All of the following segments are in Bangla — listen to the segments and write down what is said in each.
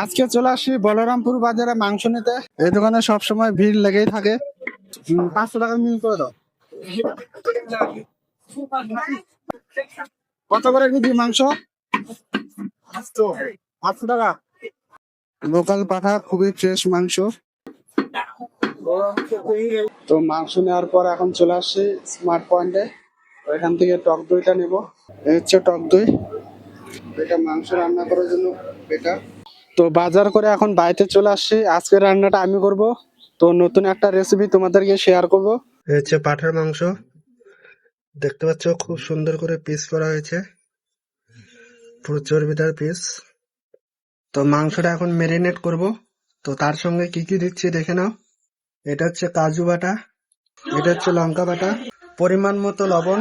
আজকে চলে আসি বলরামপুর বাজারে মাংস নিতে। এই দোকানে সবসময় ভিড় লেগেই থাকে। 500 টাকা মিল করে দাও। কত করে কেজি মাংস? 800 টাকা। লোকাল পাঠা, খুবই ফ্রেশ মাংস। তো মাংস নেওয়ার পর এখন চলে আসছি স্মার্ট পয়েন্টে। এখান থেকে টক দইটা নেব। এই হচ্ছে টক দই, এটা মাংস রান্না করার জন্য বেটার। তো বাজার করে এখন বাড়িতে চলে আসছি। আজকে রান্নাটা আমি করব। তো নতুন একটা রেসিপি তোমাদেরকে শেয়ার করব। এই হচ্ছে পাঠার মাংস, দেখতে পাচ্ছ খুব সুন্দর করে পিস করা হয়েছে, পুরো চর্বিদার পিস। তো মাংসটা এখন ম্যারিনেট করব। তো তার সঙ্গে কি কি দিচ্ছি দেখে নাও। এটা হচ্ছে কাজু বাটা, এটা হচ্ছে লঙ্কা বাটা, পরিমাণ মতো লবণ,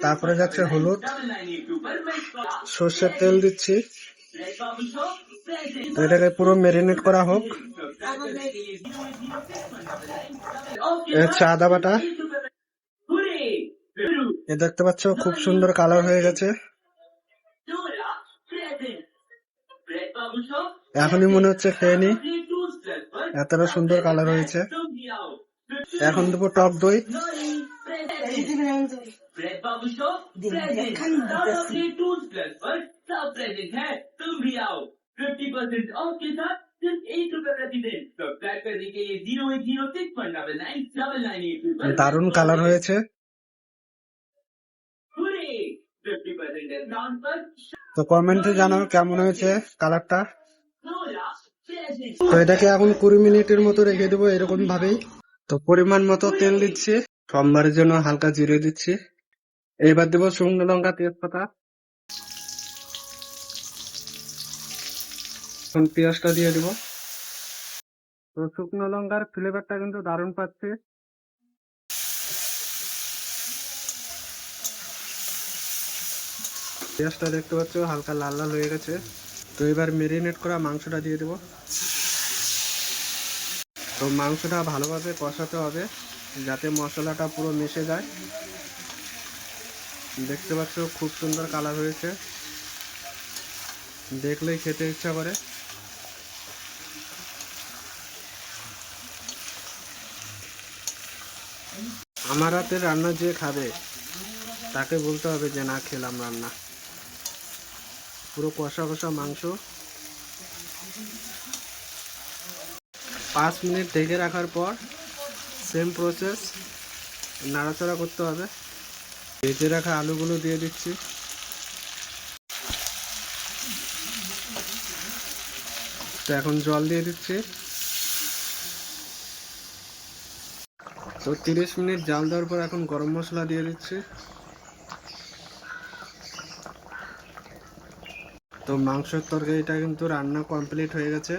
তারপরে যাচ্ছে হলুদ, সর্ষের তেল দিচ্ছি। তো এটাকে পুরো ম্যারিনেট করা হোক। আদা বাটা, এ দেখতে পাচ্ছ খুব সুন্দর কালার হয়ে গেছে। এখনই মনে হচ্ছে খেয়ে নি, এতটা সুন্দর কালার হয়েছে। এখন দেবো টক দই। দারুণ কালার হয়েছে। তো কমেন্টে জানাও কেমন হয়েছে কালারটা। তো এটাকে এখন 20 মিনিটের মতো রেখে দেবো এরকম ভাবেই। তো পরিমাণ মতো তেল দিচ্ছি, সোমবারের জন্য হালকা জিরে দিচ্ছি। এবার দেবো শুকনো লঙ্কা, তেজপাতা। এখন পেঁয়াজটা দিয়ে দেবো। তো শুকনো লঙ্কার ফ্লেভারটা কিন্তু দারুণ পাচ্ছে। পেঁয়াজটা দেখতে পাচ্ছ হালকা লাল লাল হয়ে গেছে। তো এবার ম্যারিনেট করা মাংসটা দিয়ে দেবো। তো মাংসটা ভালোভাবে কষাতে হবে যাতে মশলাটা পুরো মিশে যায়। দেখতে পাচ্ছ খুব সুন্দর কালার হয়েছে, দেখলেই খেতে ইচ্ছা করে। আমার হাতের রান্না যে খাবে তাকে বলতে হবে যে না খেলাম রান্না। পুরো কষা কষা মাংস। 5 মিনিট ঢেকে রাখার পর সেম প্রসেস, নাড়াচাড়া করতে হবে। ভেজে রাখা আলুগুলো দিয়ে দিচ্ছি। তো এখন জল দিয়ে দিচ্ছি। তো 30 মিনিট জাল দেওয়ার পর এখন গরম মশলা দিয়ে দিচ্ছি। তো মাংসের তরকারিটা কিন্তু রান্না কমপ্লিট হয়ে গেছে।